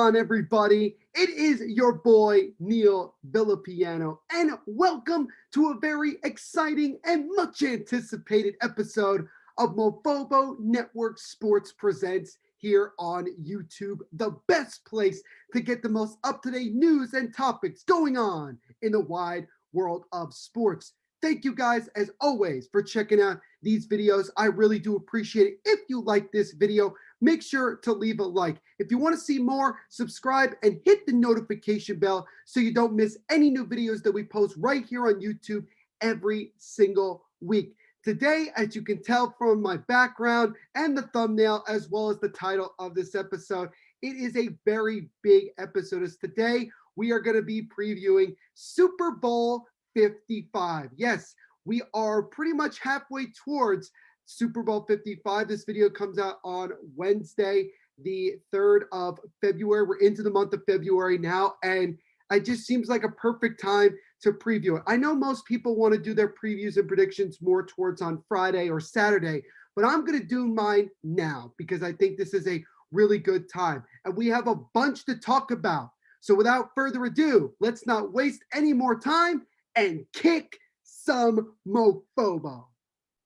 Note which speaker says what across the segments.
Speaker 1: on, everybody? It is your boy, Neil Villapiano, and welcome to a very exciting and much anticipated episode of Mofobo Network Sports Presents here on YouTube, the best place to get the most up-to-date news and topics going on in the wide world of sports. Thank you guys, as always, for checking out these videos. I really do appreciate it. If you like this video, make sure to leave a like. If you want to see more, subscribe and hit the notification bell so you don't miss any new videos that we post right here on YouTube every single week. Today, as you can tell from my background and the thumbnail, as well as the title of this episode, it is a very big episode. As today, we are going to be previewing Super Bowl 55. Yes, we are pretty much halfway towards Super Bowl 55. This video comes out on Wednesday, the 3rd of February. We're into the month of February now, and it just seems like a perfect time to preview it. I know most people want to do their previews and predictions more towards on Friday or Saturday, but I'm going to do mine now because I think this is a really good time, and we have a bunch to talk about. So without further ado, let's not waste any more time and kick some Mofobo.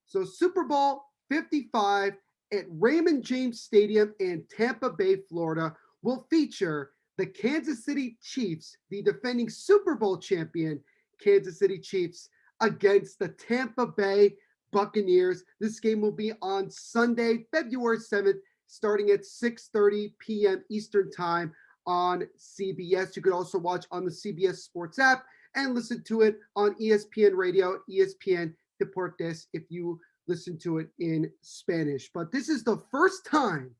Speaker 1: So Super Bowl 55 at Raymond James Stadium in Tampa Bay, Florida, will feature the Kansas City Chiefs, the defending Super Bowl champion Kansas City Chiefs, against the Tampa Bay Buccaneers. This game will be on Sunday, February 7th, starting at 6:30 p.m. Eastern Time on CBS. You could also watch on the CBS Sports app and listen to it on ESPN Radio, ESPN Deportes, if you listen to it in Spanish. But this is the first time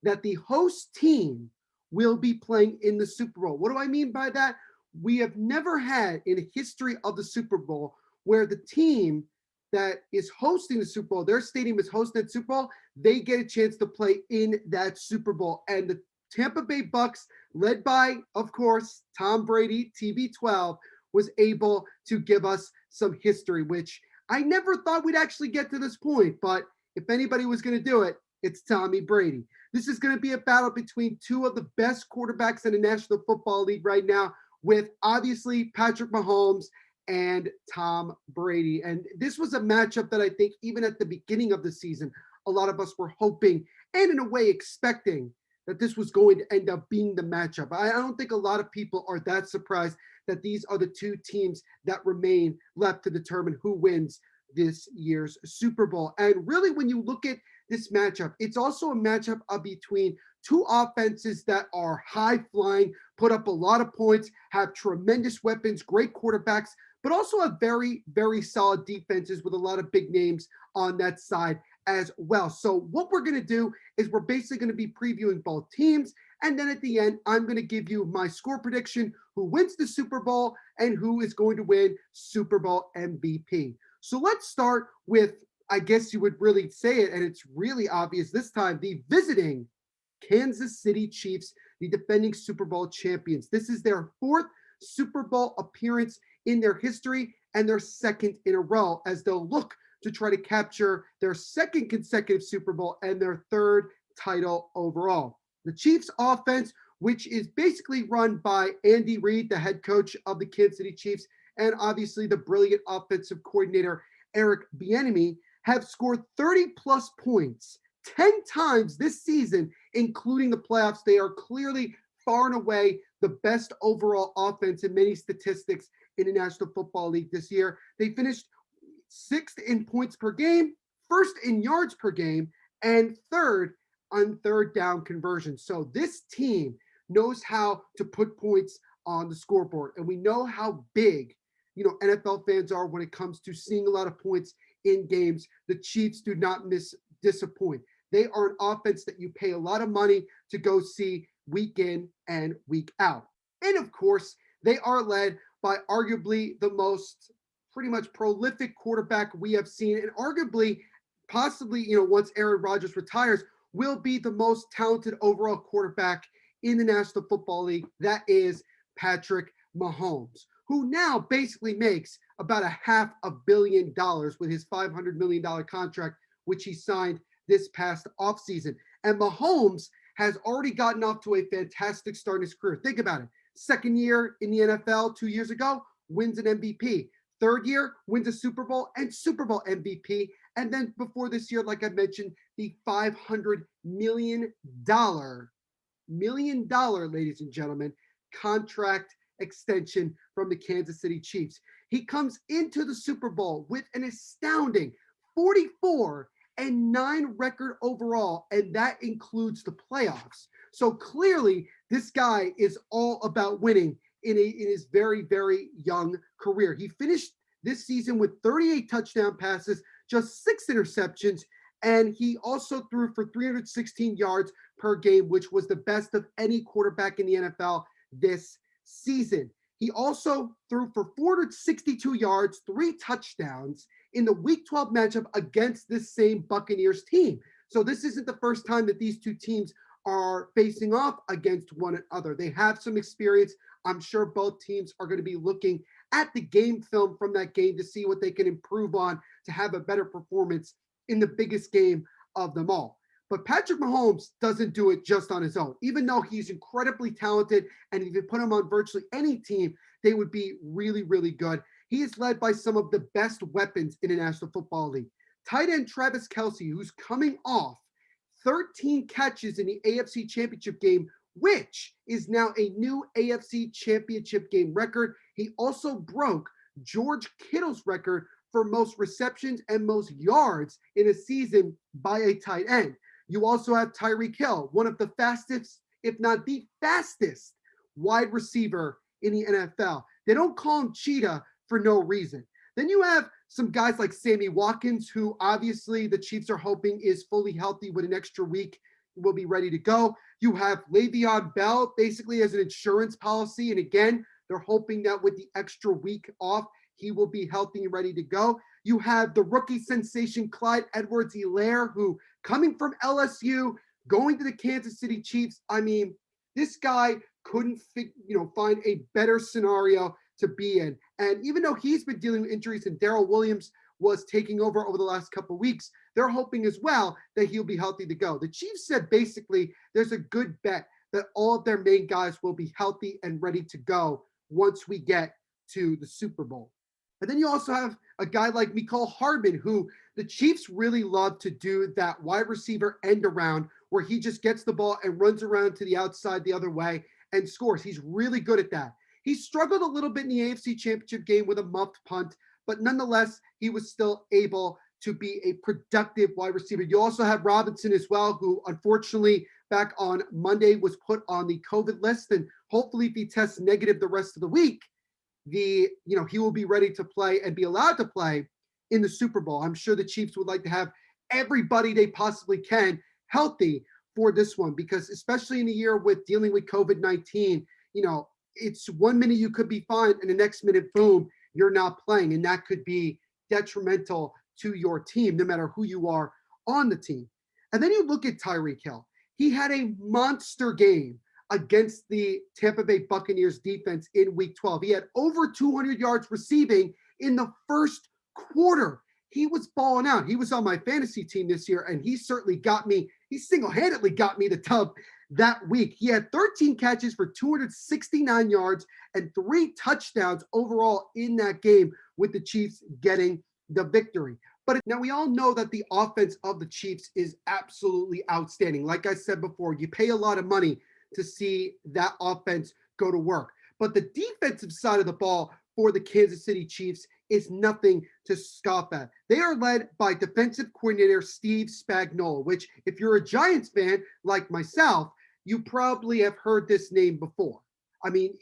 Speaker 1: that the host team will be playing in the Super Bowl. What do I mean by that? We have never had in the history of the Super Bowl where the team that is hosting the Super Bowl, their stadium is hosting that Super Bowl, they get a chance to play in that Super Bowl. And the Tampa Bay Bucks, led by, of course, Tom Brady, TB12, was able to give us some history, which I never thought we'd actually get to this point. But if anybody was going to do it, it's Tommy Brady. This is going to be a battle between two of the best quarterbacks in the National Football League right now, with obviously Patrick Mahomes and Tom Brady. And this was a matchup that I think even at the beginning of the season, a lot of us were hoping and in a way expecting that this was going to end up being the matchup. I don't think a lot of people are that surprised that these are the two teams that remain left to determine who wins this year's Super Bowl. And really, when you look at this matchup, it's also a matchup between two offenses that are high flying, put up a lot of points, have tremendous weapons, great quarterbacks, but also have very, very solid defenses with a lot of big names on that side as well. So what we're going to do is we're basically going to be previewing both teams. And then at the end, I'm going to give you my score prediction, who wins the Super Bowl and who is going to win Super Bowl MVP. So let's start with, I guess you would really say it, and it's really obvious this time, the visiting Kansas City Chiefs, the defending Super Bowl champions. This is their fourth Super Bowl appearance in their history and their second in a row, as they'll look to try to capture their second consecutive Super Bowl and their third title overall. The Chiefs offense, which is basically run by Andy Reid, the head coach of the Kansas City Chiefs, and obviously the brilliant offensive coordinator, Eric Bieniemy, have scored 30 plus points 10 times this season, including the playoffs. They are clearly far and away the best overall offense in many statistics in the National Football League this year. They finished 6th in points per game, 1st in yards per game, and 3rd on third down conversion. So this team knows how to put points on the scoreboard. And we know how big, NFL fans are when it comes to seeing a lot of points in games. The Chiefs do not disappoint. They are an offense that you pay a lot of money to go see week in and week out. And of course, they are led by arguably the most pretty much prolific quarterback we have seen, and arguably, possibly, once Aaron Rodgers retires, will be the most talented overall quarterback in the National Football League. That is Patrick Mahomes, who now basically makes about $500 million with his $500 million contract, which he signed this past offseason. And Mahomes has already gotten off to a fantastic start in his career. Think about it. Second year in the NFL 2 years ago, wins an MVP. Third year, wins a Super Bowl and Super Bowl MVP. And then before this year, like I mentioned, the $500 million, ladies and gentlemen, contract extension from the Kansas City Chiefs. He comes into the Super Bowl with an astounding 44-9 record overall, and that includes the playoffs. So clearly, this guy is all about winning in his very, very young career. He finished this season with 38 touchdown passes, just 6 interceptions, and he also threw for 316 yards per game, which was the best of any quarterback in the NFL this season. He also threw for 462 yards, 3 touchdowns in the Week 12 matchup against this same Buccaneers team. So this isn't the first time that these two teams are facing off against one another. They have some experience. I'm sure both teams are going to be looking at the game film from that game to see what they can improve on to have a better performance in the biggest game of them all. But Patrick Mahomes doesn't do it just on his own. Even though he's incredibly talented, and if you put him on virtually any team, they would be really, really good. He is led by some of the best weapons in the National Football League. Tight end Travis Kelce, who's coming off 13 catches in the AFC Championship game, which is now a new AFC Championship game record. He also broke George Kittle's record for most receptions and most yards in a season by a tight end. You also have Tyreek Hill, one of the fastest, if not the fastest, wide receiver in the NFL. They don't call him Cheetah for no reason. Then you have some guys like Sammy Watkins, who obviously the Chiefs are hoping is fully healthy with an extra week, will be ready to go. You have Le'Veon Bell basically as an insurance policy. And again, they're hoping that with the extra week off, he will be healthy and ready to go. You have the rookie sensation Clyde Edwards-Helaire, who coming from LSU, going to the Kansas City Chiefs. I mean, this guy couldn't find a better scenario to be in. And even though he's been dealing with injuries and Darrell Williams was taking over the last couple of weeks, they're hoping as well that he'll be healthy to go. The Chiefs said basically there's a good bet that all of their main guys will be healthy and ready to go once we get to the Super Bowl. And then you also have a guy like Mecole Hardman, who the Chiefs really love to do that wide receiver end around where he just gets the ball and runs around to the outside the other way and scores. He's really good at that. He struggled a little bit in the AFC Championship game with a muffed punt, but nonetheless, he was still able to be a productive wide receiver. You also have Robinson as well, who unfortunately back on Monday was put on the COVID list, and hopefully if he tests negative the rest of the week, he will be ready to play and be allowed to play in the Super Bowl. I'm sure the Chiefs would like to have everybody they possibly can healthy for this one, because especially in a year with dealing with COVID-19, it's 1 minute you could be fine and the next minute, boom, you're not playing. And that could be detrimental to your team, no matter who you are on the team. And then you look at Tyreek Hill. He had a monster game against the Tampa Bay Buccaneers defense in Week 12. He had over 200 yards receiving in the first quarter. He was balling out. He was on my fantasy team this year, and he certainly he single-handedly got me the tub that week. He had 13 catches for 269 yards and 3 touchdowns overall in that game, with the Chiefs getting the victory. But now we all know that the offense of the Chiefs is absolutely outstanding. Like I said before, you pay a lot of money to see that offense go to work. But the defensive side of the ball for the Kansas City Chiefs is nothing to scoff at. They are led by defensive coordinator Steve Spagnuolo, which if you're a Giants fan like myself, you probably have heard this name before. I mean,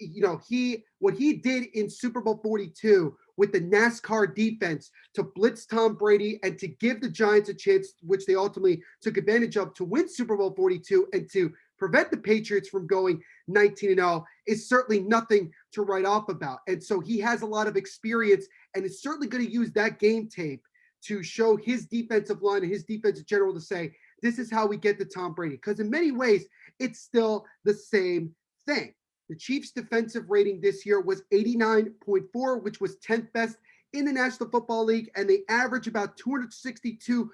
Speaker 1: what he did in Super Bowl 42 with the NASCAR defense to blitz Tom Brady and to give the Giants a chance, which they ultimately took advantage of to win Super Bowl 42 and to prevent the Patriots from going 19-0, is certainly nothing to write off about. And so he has a lot of experience and is certainly going to use that game tape to show his defensive line and his defensive general to say, this is how we get to Tom Brady. Because in many ways, it's still the same thing. The Chiefs' defensive rating this year was 89.4, which was 10th best in the National Football League, and they average about 262.2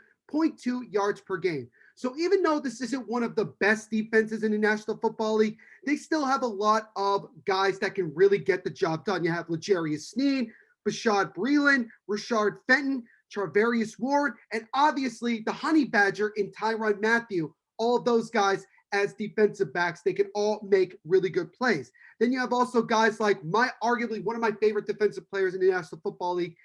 Speaker 1: yards per game. So even though this isn't one of the best defenses in the National Football League, they still have a lot of guys that can really get the job done. You have L'Jarius Sneed, Bashad Breeland, Rashard Fenton, Charvarius Ward, and obviously the honey badger in Tyrann Mathieu. All of those guys as defensive backs, they can all make really good plays. Then you have also guys like arguably one of my favorite defensive players in the National Football League,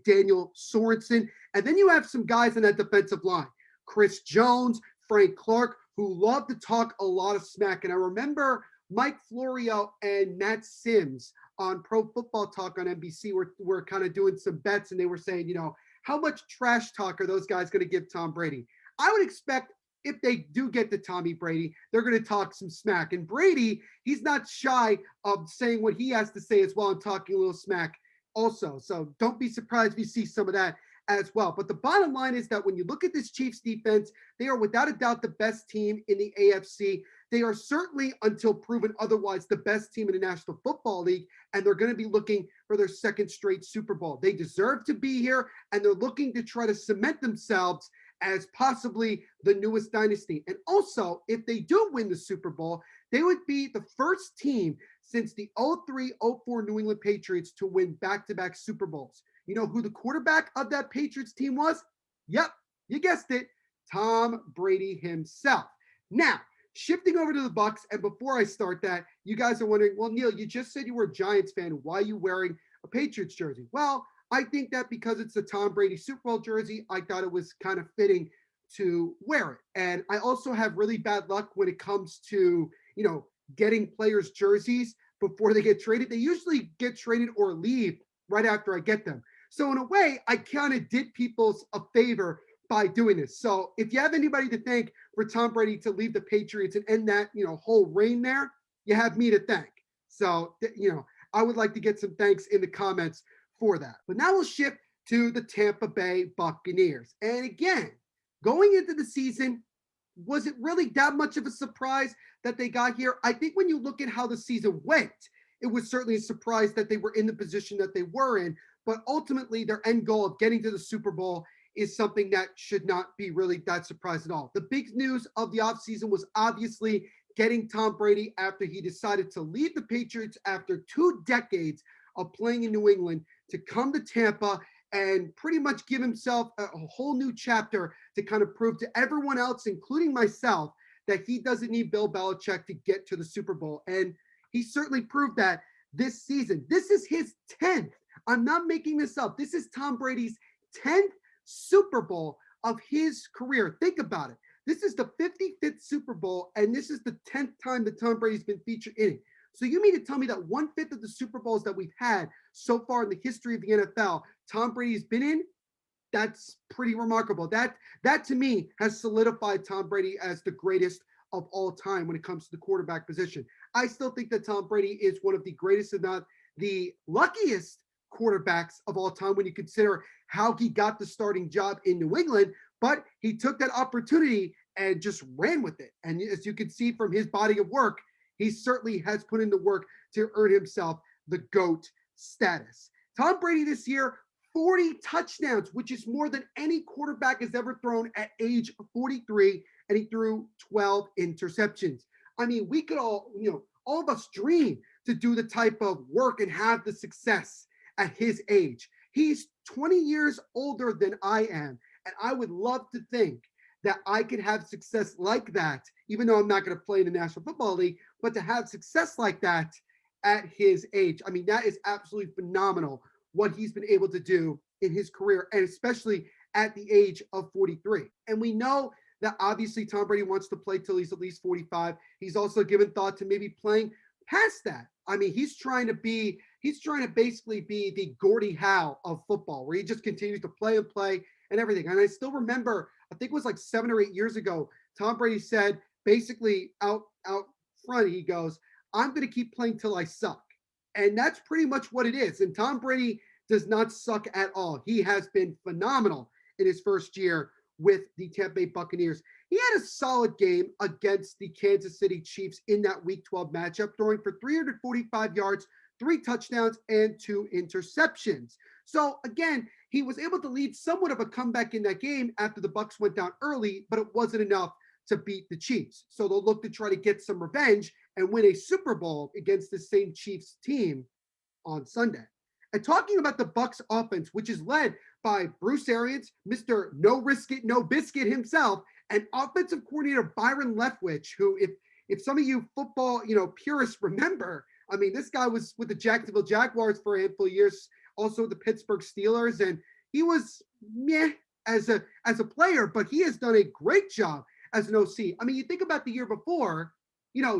Speaker 1: Daniel Sorensen. And then you have some guys in that defensive line, Chris Jones, Frank Clark, who love to talk a lot of smack. And I remember Mike Florio and Matt Sims on Pro Football Talk on NBC were kind of doing some bets, and they were saying, how much trash talk are those guys going to give Tom Brady? I would expect if they do get to Tommy Brady, they're going to talk some smack. And Brady, he's not shy of saying what he has to say as well and talking a little smack also. So don't be surprised if you see some of that as well. But the bottom line is that when you look at this Chiefs defense, they are without a doubt the best team in the AFC. They are certainly, until proven otherwise, the best team in the National Football League, and they're going to be looking for their second straight Super Bowl. They deserve to be here, and they're looking to try to cement themselves as possibly the newest dynasty. And also, if they do win the Super Bowl, they would be the first team since the 03-04 New England Patriots to win back-to-back Super Bowls. You know who the quarterback of that Patriots team was? Yep, you guessed it, Tom Brady himself. Now, shifting over to the Bucs, and before I start that, you guys are wondering, well, Neil, you just said you were a Giants fan. Why are you wearing a Patriots jersey? Well, I think that because it's a Tom Brady Super Bowl jersey, I thought it was kind of fitting to wear it. And I also have really bad luck when it comes to, getting players' jerseys before they get traded. They usually get traded or leave right after I get them. So in a way, I kind of did people a favor by doing this. So if you have anybody to thank for Tom Brady to leave the Patriots and end that, whole reign there, you have me to thank. So, I would like to get some thanks in the comments for that. But now we'll shift to the Tampa Bay Buccaneers. And again, going into the season, was it really that much of a surprise that they got here? I think when you look at how the season went, it was certainly a surprise that they were in the position that they were in. But ultimately, their end goal of getting to the Super Bowl is something that should not be really that surprised at all. The big news of the offseason was obviously getting Tom Brady after he decided to leave the Patriots after 2 decades of playing in New England to come to Tampa and pretty much give himself a whole new chapter to kind of prove to everyone else, including myself, that he doesn't need Bill Belichick to get to the Super Bowl. And he certainly proved that this season. This is his 10th. I'm not making this up. This is Tom Brady's 10th Super Bowl of his career. Think about it. This is the 55th Super Bowl, and this is the 10th time that Tom Brady's been featured in it. So you mean to tell me that 1/5 of the Super Bowls that we've had so far in the history of the NFL, Tom Brady's been in? That's pretty remarkable. That to me has solidified Tom Brady as the greatest of all time when it comes to the quarterback position. I still think that Tom Brady is one of the greatest, if not the luckiest quarterbacks of all time when you consider how he got the starting job in New England, but he took that opportunity and just ran with it. And as you can see from his body of work, he certainly has put in the work to earn himself the GOAT status. Tom Brady this year, 40 touchdowns, which is more than any quarterback has ever thrown at age 43, and he threw 12 interceptions. I mean, we could all of us dream to do the type of work and have the success at his age. He's 20 years older than I am, and I would love to think that I could have success like that, even though I'm not going to play in the National Football League, but to have success like that at his age. I mean, that is absolutely phenomenal what he's been able to do in his career, and especially at the age of 43. And we know that obviously Tom Brady wants to play till he's at least 45. He's also given thought to maybe playing past that. I mean, he's trying to basically be the Gordie Howe of football, where he just continues to play and everything. And I still remember, I think it was like 7 or 8 years ago, Tom Brady said basically out front, he goes, I'm going to keep playing till I suck. And that's pretty much what it is. And Tom Brady does not suck at all. He has been phenomenal in his first year with the Tampa Bay Buccaneers. He had a solid game against the Kansas City Chiefs in that Week 12 matchup, throwing for 345 yards, 3 touchdowns, and 2 interceptions. So again, he was able to lead somewhat of a comeback in that game after the Bucs went down early, but it wasn't enough to beat the Chiefs. So they'll look to try to get some revenge and win a Super Bowl against the same Chiefs team on Sunday. And talking about the Bucs offense, which is led by Bruce Arians, Mr. No Risk It, No Biscuit himself, and offensive coordinator Byron Leftwich, who, if some of you football, purists remember, I mean, this guy was with the Jacksonville Jaguars for a handful of years, also the Pittsburgh Steelers, and he was meh as a player, but he has done a great job as an OC. I mean, you think about the year before,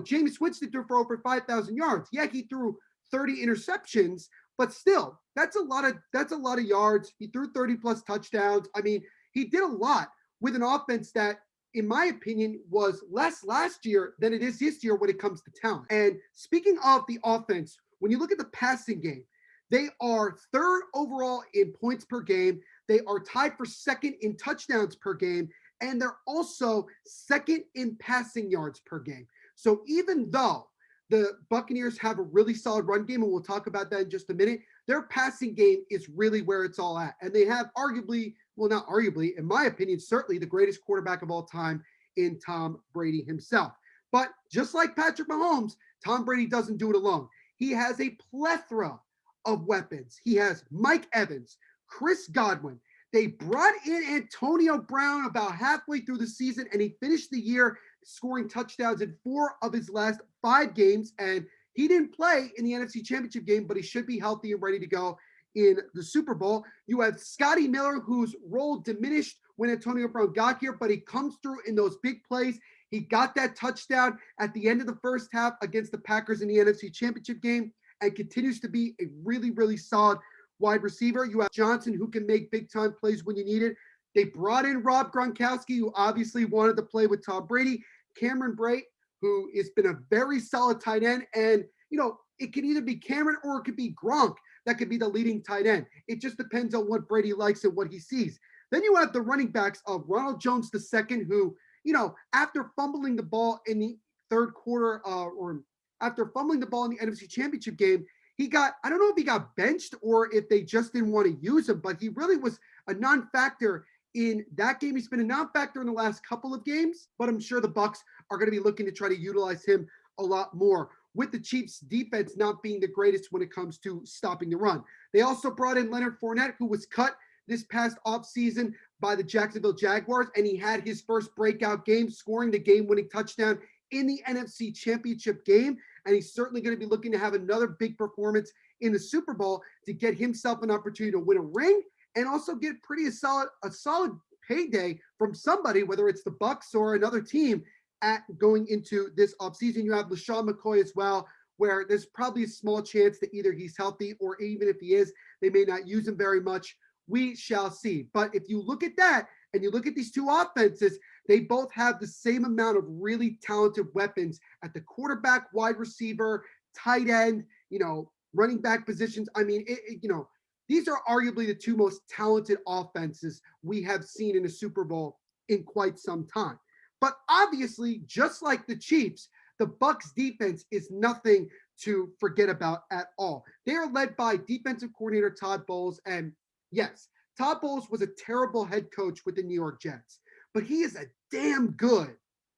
Speaker 1: James Winston threw for over 5,000 yards. Yeah, he threw 30 interceptions, but still, that's a lot of yards. He threw 30 plus touchdowns. I mean, he did a lot with an offense that, in my opinion, was less last year than it is this year when it comes to talent. And speaking of the offense, when you look at the passing game, they are third overall in points per game. They are tied for second in touchdowns per game, and they're also second in passing yards per game. So even though the Buccaneers have a really solid run game, and we'll talk about that in just a minute, their passing game is really where it's all at. And they have arguably, well, not arguably, in my opinion, certainly the greatest quarterback of all time in Tom Brady himself. But just like Patrick Mahomes, Tom Brady doesn't do it alone. He has a plethora of weapons. He has Mike Evans, Chris Godwin. They brought in Antonio Brown about halfway through the season, and he finished the year scoring touchdowns in 4 of his last 5 games. And he didn't play in the NFC Championship game, but he should be healthy and ready to go in the Super Bowl. You have Scotty Miller, whose role diminished when Antonio Brown got here, but he comes through in those big plays. He got that touchdown at the end of the first half against the Packers in the NFC Championship game and continues to be a really, really solid wide receiver. You have Johnson, who can make big-time plays when you need it. They brought in Rob Gronkowski, who obviously wanted to play with Tom Brady. Cameron Brate, who has been a very solid tight end. And, it can either be Cameron or it could be Gronk that could be the leading tight end. It just depends on what Brady likes and what he sees. Then you have the running backs of Ronald Jones II, who, after fumbling the ball in the third quarter or after fumbling the ball in the NFC Championship game, I don't know if he got benched or if they just didn't want to use him, but he really was a non-factor in that game. He's been a non-factor in the last couple of games, but I'm sure the Bucs are going to be looking to try to utilize him a lot more, with the Chiefs defense not being the greatest when it comes to stopping the run. They also brought in Leonard Fournette, who was cut this past offseason by the Jacksonville Jaguars, and he had his first breakout game, scoring the game-winning touchdown in the NFC Championship game. And he's certainly going to be looking to have another big performance in the Super Bowl to get himself an opportunity to win a ring and also get a solid payday from somebody, whether it's the Bucs or another team, at going into this offseason. You have LaShawn McCoy as well, where there's probably a small chance that either he's healthy or even if he is, they may not use him very much. We shall see. But if you look at that and you look at these two offenses, they both have the same amount of really talented weapons at the quarterback, wide receiver, tight end, running back positions. I mean, these are arguably the two most talented offenses we have seen in a Super Bowl in quite some time. But obviously, just like the Chiefs, the Bucs defense is nothing to forget about at all. They are led by defensive coordinator Todd Bowles. And yes, Todd Bowles was a terrible head coach with the New York Jets, but he is a damn good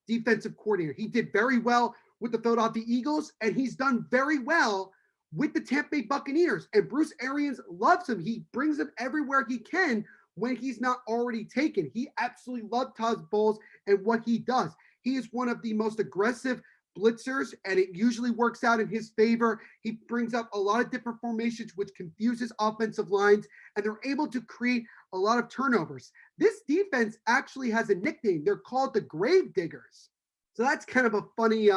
Speaker 1: defensive coordinator. He did very well with the Philadelphia Eagles, and he's done very well with the Tampa Bay Buccaneers. And Bruce Arians loves him. He brings him everywhere he can when he's not already taken. He absolutely loved Todd Bowles and what he does. He is one of the most aggressive blitzers, and it usually works out in his favor. He brings up a lot of different formations, which confuses offensive lines, and they're able to create a lot of turnovers. This defense actually has a nickname. They're called the Grave Diggers. So that's kind of a funny,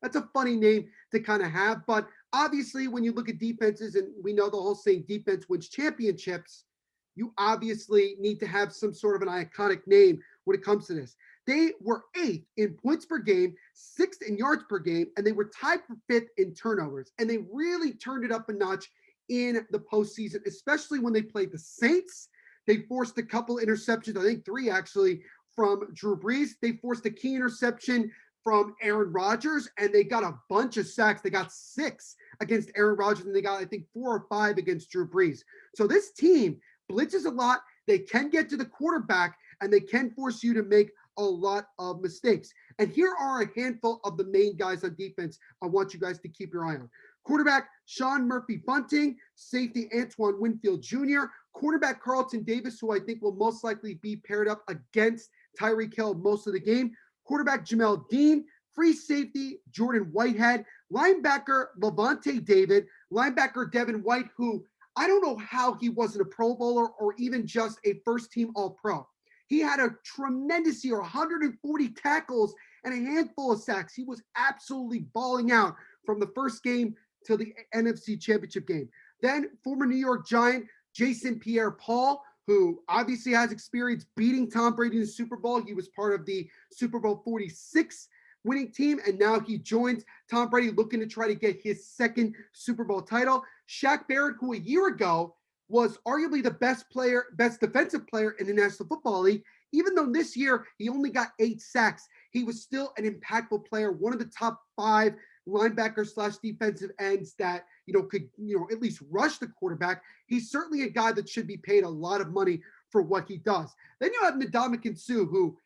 Speaker 1: that's a funny name to kind of have. But obviously, when you look at defenses, and we know the whole saying defense wins championships, you obviously need to have some sort of an iconic name when it comes to this. They were 8th in points per game, 6th in yards per game, and they were tied for 5th in turnovers. And they really turned it up a notch in the postseason, especially when they played the Saints. They forced a couple interceptions, I think 3 actually, from Drew Brees. They forced a key interception from Aaron Rodgers, and they got a bunch of sacks. They got 6 against Aaron Rodgers, and they got, I think, 4 or 5 against Drew Brees. So this team blitzes a lot. They can get to the quarterback, and they can force you to make a lot of mistakes. And here are a handful of the main guys on defense I want you guys to keep your eye on. Quarterback Sean Murphy-Bunting, safety Antoine Winfield Jr., cornerback Carlton Davis, who I think will most likely be paired up against Tyreek Hill most of the game, quarterback Jamel Dean, free safety Jordan Whitehead, linebacker Levante David, linebacker Devin White, who I don't know how he wasn't a Pro Bowler or even just a first-team All-Pro. He had a tremendous year, 140 tackles and a handful of sacks. He was absolutely balling out from the first game to the NFC Championship game. Then former New York Giant Jason Pierre-Paul, who obviously has experience beating Tom Brady in the Super Bowl. He was part of the Super Bowl 46 winning team, and now he joins Tom Brady looking to try to get his second Super Bowl title. Shaq Barrett, who a year ago was arguably the best defensive player in the National Football League, even though this year he only got 8 sacks, he was still an impactful player, one of the top 5 linebackers / defensive ends that could at least rush the quarterback. He's certainly a guy that should be paid a lot of money for what he does. Then you have Ndamukong Suh, who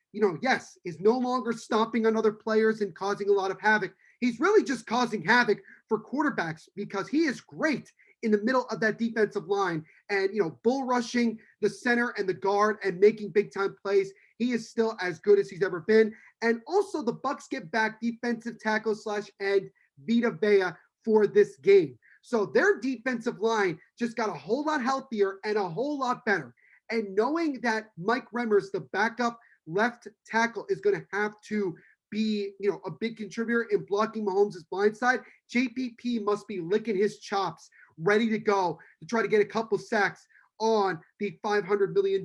Speaker 1: yes, is no longer stomping on other players and causing a lot of havoc. He's really just causing havoc for quarterbacks because he is great in the middle of that defensive line and bull rushing the center and the guard and making big time plays. He is still as good as he's ever been. And also the Bucs get back defensive tackle / end Vita Vea for this game. So their defensive line just got a whole lot healthier and a whole lot better. And knowing that Mike Remmers, the backup left tackle, is going to have to be, a big contributor in blocking Mahomes' blind side, JPP must be licking his chops, ready to go to try to get a couple sacks on the $500 million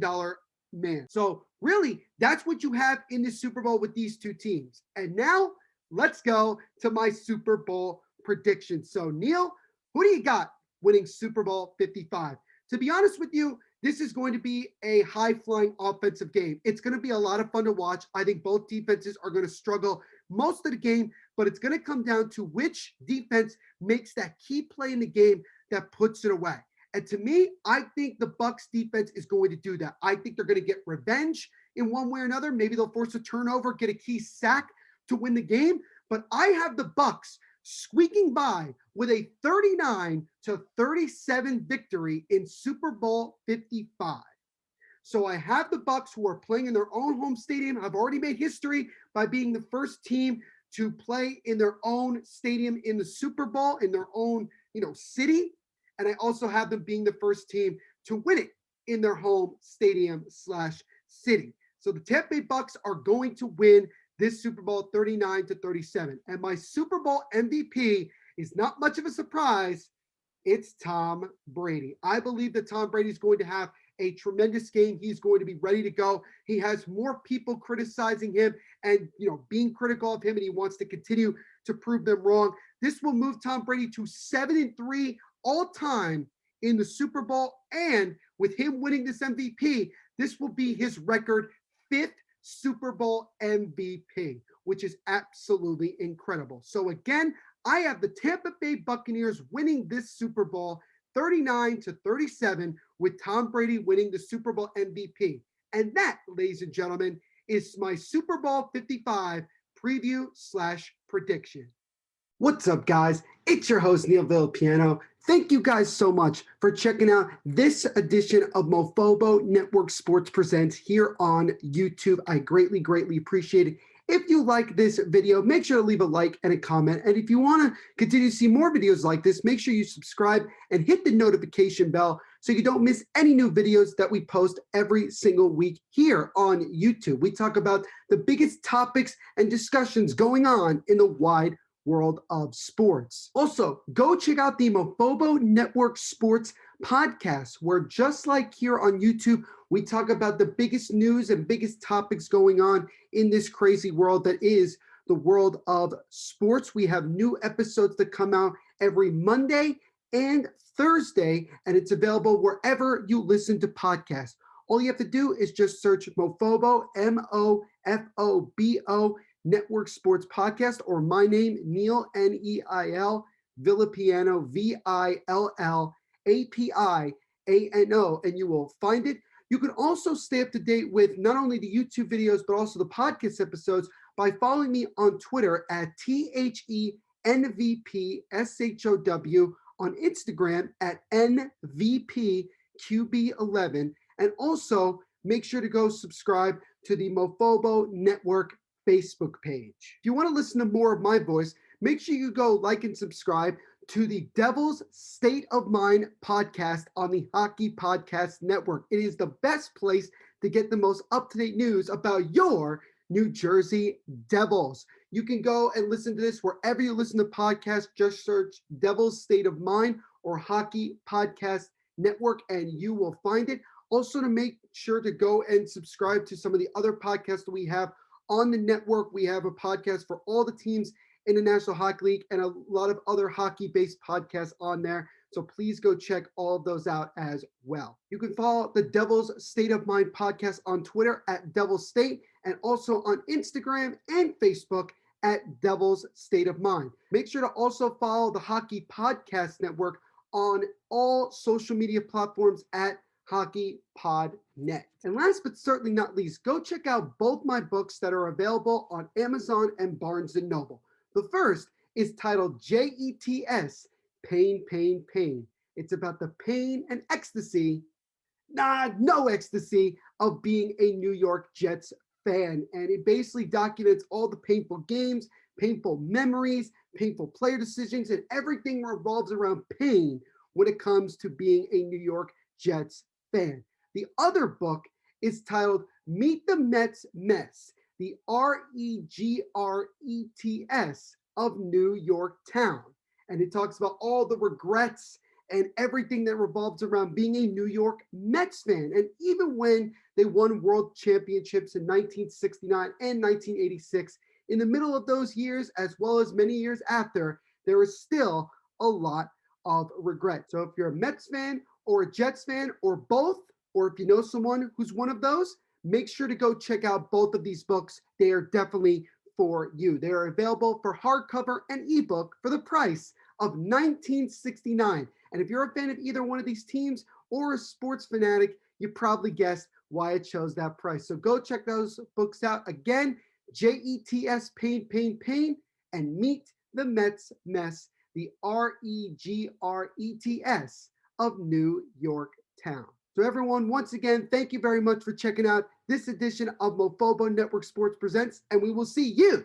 Speaker 1: man. So really, that's what you have in the Super Bowl with these two teams. And now let's go to my Super Bowl predictions. So Neil, who do you got winning Super Bowl 55? To be honest with you, this is going to be a high-flying offensive game. It's going to be a lot of fun to watch. I think both defenses are going to struggle most of the game, but it's going to come down to which defense makes that key play in the game that puts it away. And to me, I think the Bucs defense is going to do that. I think they're going to get revenge in one way or another. Maybe they'll force a turnover, get a key sack to win the game. But I have the Bucs squeaking by with a 39-37 victory in Super Bowl 55. So I have the Bucs, who are playing in their own home stadium, have already made history by being the first team to play in their own stadium in the Super Bowl, in their own, city. And I also have them being the first team to win it in their home stadium / city. So the Tampa Bay Bucs are going to win this Super Bowl 39-37. And my Super Bowl MVP is not much of a surprise. It's Tom Brady. I believe that Tom Brady is going to have a tremendous game. He's going to be ready to go. He has more people criticizing him and, being critical of him, and he wants to continue to prove them wrong. This will move Tom Brady to 7-3 all time in the Super Bowl. And with him winning this MVP, this will be his record 5th Super Bowl MVP, which is absolutely incredible. So again, I have the Tampa Bay Buccaneers winning this Super Bowl 39-37 with Tom Brady winning the Super Bowl MVP. And that, ladies and gentlemen, is my Super Bowl 55 preview / prediction. What's up, guys? It's your host, Neil Villapiano. Thank you guys so much for checking out this edition of Mofobo Network Sports Presents here on YouTube. I greatly, greatly appreciate it. If you like this video, make sure to leave a like and a comment. And if you want to continue to see more videos like this, make sure you subscribe and hit the notification bell so you don't miss any new videos that we post every single week here on YouTube. We talk about the biggest topics and discussions going on in the wide world of sports. Also, go check out the Mofobo Network Sports Podcast, where just like here on YouTube, we talk about the biggest news and biggest topics going on in this crazy world that is the world of sports. We have new episodes that come out every Monday and Thursday, and it's available wherever you listen to podcasts. All you have to do is just search Mofobo, Mofobo Network Sports Podcast, or my name, Neil, Neil, Villapiano, Villapiano, and you will find it. You can also stay up to date with not only the YouTube videos, but also the podcast episodes by following me on Twitter at THENVPSHOW, on Instagram at NVPQB11, and also make sure to go subscribe to the Mofobo Network Facebook page. If you want to listen to more of my voice, make sure you go like and subscribe to the Devil's State of Mind podcast on the Hockey Podcast Network. It is the best place to get the most up-to-date news about your New Jersey Devils. You can go and listen to this wherever you listen to podcasts. Just search Devil's State of Mind or Hockey Podcast Network and you will find it. Also, to make sure to go and subscribe to some of the other podcasts that we have on the network. We have a podcast for all the teams in the National Hockey League and a lot of other hockey-based podcasts on there. So please go check all of those out as well. You can follow the Devil's State of Mind podcast on Twitter at Devil's State and also on Instagram and Facebook at Devil's State of Mind. Make sure to also follow the Hockey Podcast Network on all social media platforms at HockeyPodNet. And last but certainly not least, go check out both my books that are available on Amazon and Barnes & Noble. The first is titled JETS, Pain, Pain, Pain. It's about the pain and ecstasy, no ecstasy, of being a New York Jets fan. And it basically documents all the painful games, painful memories, painful player decisions, and everything revolves around pain when it comes to being a New York Jets fan. The other book is titled Meet the Mets Mess, the REGRETS of New York Town. And it talks about all the regrets and everything that revolves around being a New York Mets fan. And even when they won world championships in 1969 and 1986, in the middle of those years, as well as many years after, there is still a lot of regret. So if you're a Mets fan or a Jets fan or both, or if you know someone who's one of those, make sure to go check out both of these books. They are definitely for you. They are available for hardcover and ebook for the price of $19.69. And if you're a fan of either one of these teams or a sports fanatic, you probably guessed why I chose that price. So go check those books out. Again, JETS, Pain, Pain, Pain, and Meet the Mets Mess, the REGRETS of New York Town. So everyone, once again, thank you very much for checking out this edition of Mofobo Network Sports Presents, and we will see you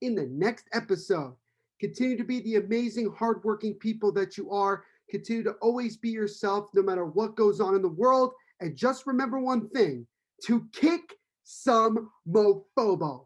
Speaker 1: in the next episode. Continue to be the amazing, hardworking people that you are. Continue to always be yourself no matter what goes on in the world. And just remember one thing, to kick some Mofobo.